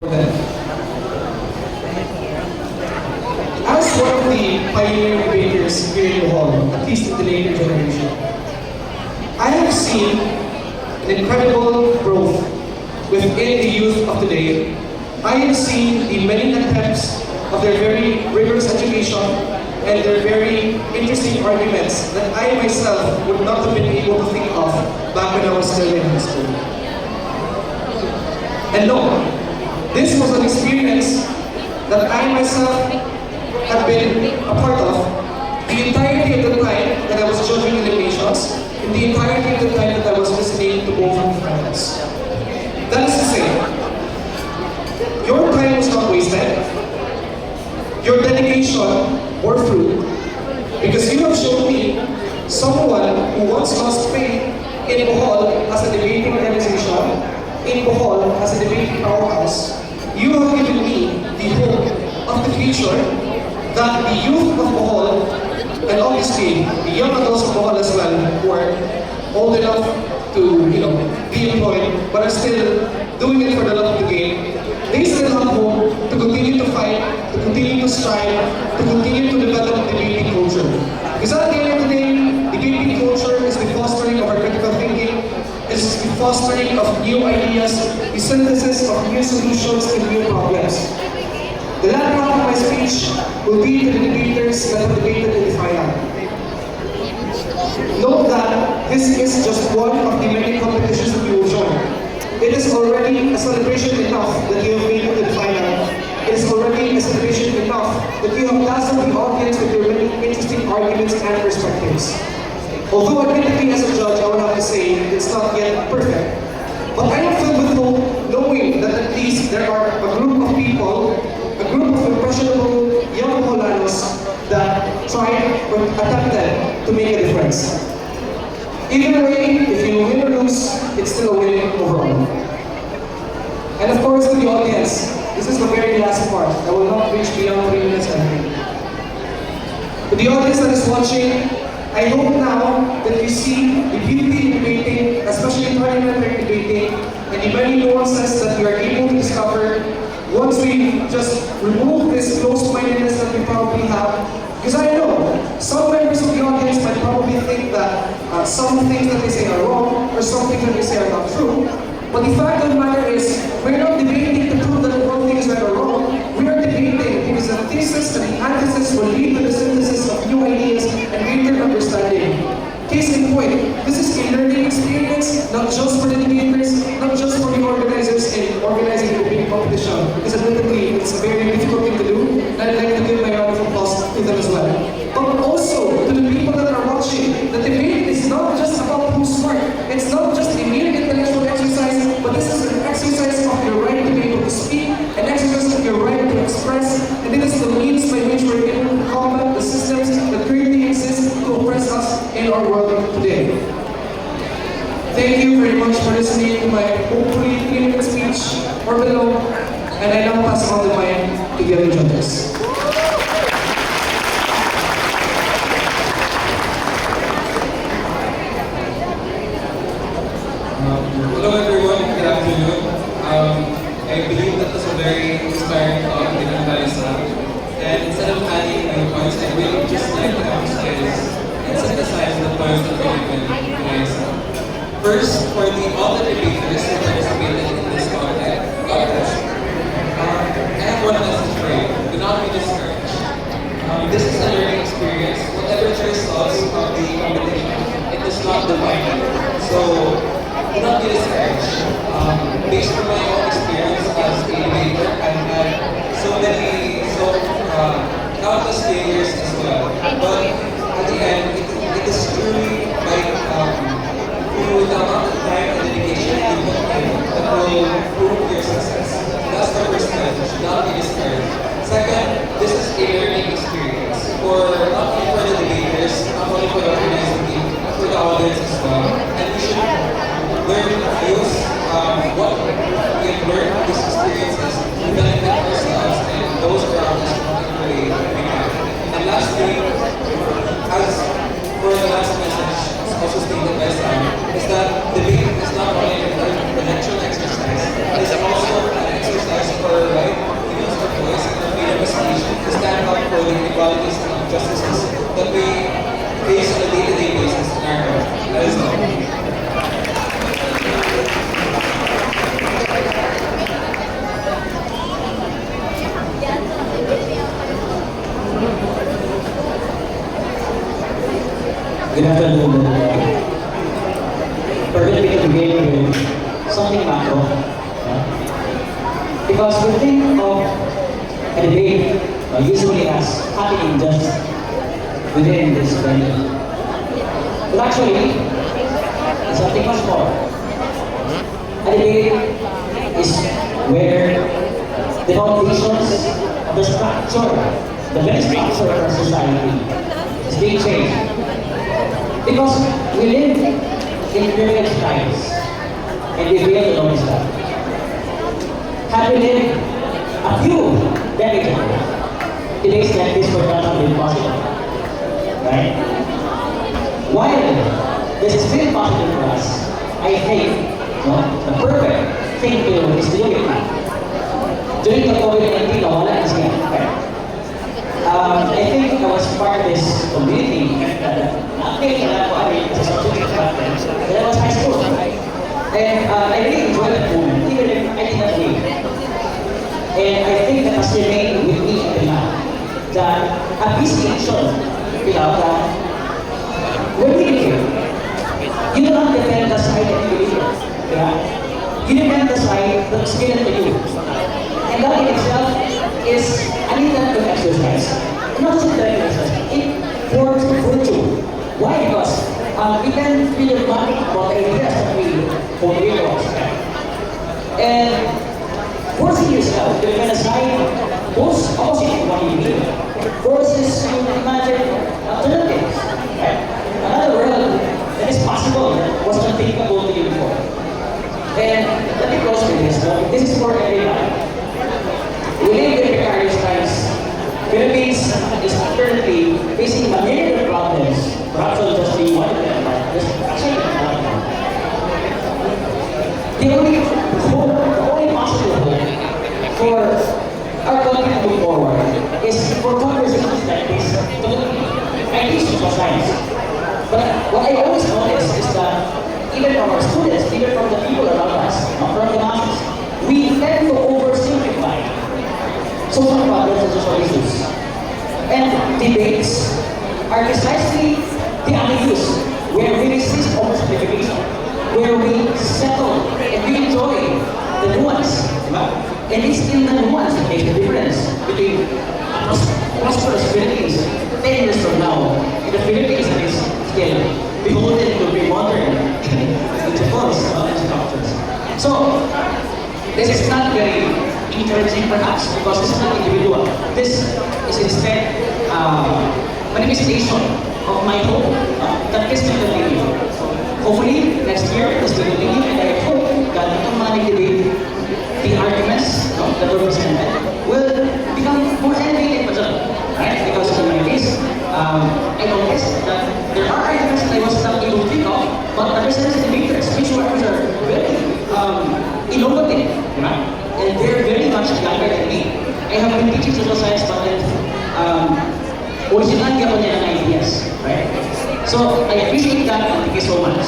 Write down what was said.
As one of the pioneer debaters here in Bohol, at least in the later generation, I have seen an incredible growth within the youth of today. I have seen the many attempts of their very rigorous education and their very interesting arguments that I myself would not have been able to think of back when I was still in high school. And no, this was an experience that I myself have been a part of the entirety of the time that I was judging eliminations, and the entirety of the time that I was listening to both of the finals. That is to say, your time was not wasted, your dedication bore fruit, because you have shown me someone who once lost faith in Bohol as a debating organization, in Bohol as a debating powerhouse. You have given me the hope of the future that the youth of Bohol, and obviously the young adults of Bohol as well, who are old enough to be employed but are still doing it for the love of the game, they still have hope to continue to fight, to continue to strive, to continue to develop debating culture. Because at the end of the day, debating culture is the fostering of our critical thinking, is the fostering of new ideas, the synthesis of new solutions and new problems. The latter half of my speech will be to the debaters that have debated in the final. Note that this is just one of the many competitions that you will join. It is already a celebration enough that you have made it to the final. It is already a celebration enough that you have dazzled the audience with your many interesting arguments and perspectives. Although admittedly as a judge, I would have to say it's not yet perfect. But I am filled with hope knowing that at least there are a group of people, a group of impressionable young Boholanos that tried or attempted to make a difference. Either way, if you win or lose, it's still a win overall. And of course, to the audience, this is the very last part. I will not reach beyond 3 minutes anything. To the audience that is watching, I hope now that you see the beauty in debating, especially parliamentary debating, and the many nuances that we are able to discover once we just remove this closed-mindedness that we probably have. Because I know some members of the audience might probably think that some things that they say are wrong, or some things that they say are not true. But the fact of the matter is, we're not debating to prove that one thing is right or wrong. We are debating because the thesis and the antithesis will lead to the synthesis of new ideas and greater understanding. Case in point, this is a learning experience, not just for the debaters, not just for the organizers in organizing the debate competition. Because admittedly, it's a very difficult thing to do, and I'd like to give my round of applause to them as well. But also, to the people that are watching, the debate is not just about who's smart. It's not just a mere intellectual exercise, but this is an exercise of your right to be able to speak, an exercise of your right to express, and it is the means by which we're able to combat the systems that currently exist to oppress us in our world today. Thank you very much for listening to my hopefully 3-minute speech or below, and I now pass on the mic to the other judges. Hello everyone, good afternoon. I believe that was a very inspiring talk with Vanessa. And instead of adding new points, I really just like to emphasize and synthesize the points that were given by Vanessa. First, for all the debaters who participated in this contest, I have one message for you. Do not be discouraged. This is a learning experience. Whatever the results of the competition, it is not the final. So, do not be discouraged. Based on my own experience as a debater, I've had countless failures as well. But at the end, it is truly like through the amount of time and dedication you put in that will prove your success. That's the first message. Do not be discouraged. Second, this is a learning experience for not only for the debaters, not only for the organizing team, but for the audience as well. And we should learn to use what we have learned from these experiences to benefit ourselves and those around us particularly. And lastly, as for the last message, also stated by Sam, is that debate is not only an intellectual exercise, it is also an exercise for Good afternoon. We're going to begin with something macro. Because we think of a debate usually as happening just within this venue. But actually, it's something much more. A debate is where the foundations of the structure, the very structure of our society is being changed. Because we live in privileged times and we fail to notice that. Had we lived a few decades ago, today's like this would not have been possible. Right? While this is still possible for us, I think the perfect thing to do is to look at that. During the COVID-19, nawala na siya. Right? I think I was part of this community. Actually, I was high school. And I really enjoyed that moment, even if I did not leave. And I think that has remained with me until now. That appreciation, that when we live, you do not defend the side that you believe in. You defend the side that is given to you. And that in itself is an intellectual exercise. Not just an exercise, it forms virtue. Why? Because we can feel dogmatic about the ideas that we hold dear to us. And forcing yourself to defend a side goes opposite of what you believe. Forces you to imagine alternatives. Right? Another world that is possible was unthinkable to you before. And let me close with this. This is for everyone. We live in precarious times. Philippines is currently facing a myriad of problems. Perhaps I'll just be one of them, but there's actually one of them. The only hope, the only possible hope for our country to move forward is for conversations like this to at least social science. But what I always notice is that even from our students, even from the people around us, from the masses, we tend to oversimplify social problems and social issues. And debates are precisely the avenues where we resist oversimplification, where we settle and we enjoy the nuance. And it's in the nuance that makes the difference between prosperous Philippines 10 years from now and the Philippines that is still beholden to be modern intercourse structures. So, this is not very encouraging perhaps because this is not individual. This is instead manifestation of my hope that this will continue. Hopefully, next year, this will continue and I hope that itong mga nag-debate, the arguments that were presented will become more elevated pa dyan. Right? Because in my case, I noticed that there are arguments that I was not able to think of, but the representative debaters, which are very innovative, and they're very much younger than me. I have been teaching social science, but originally, I have ideas, right? So I appreciate that, and thank you so much.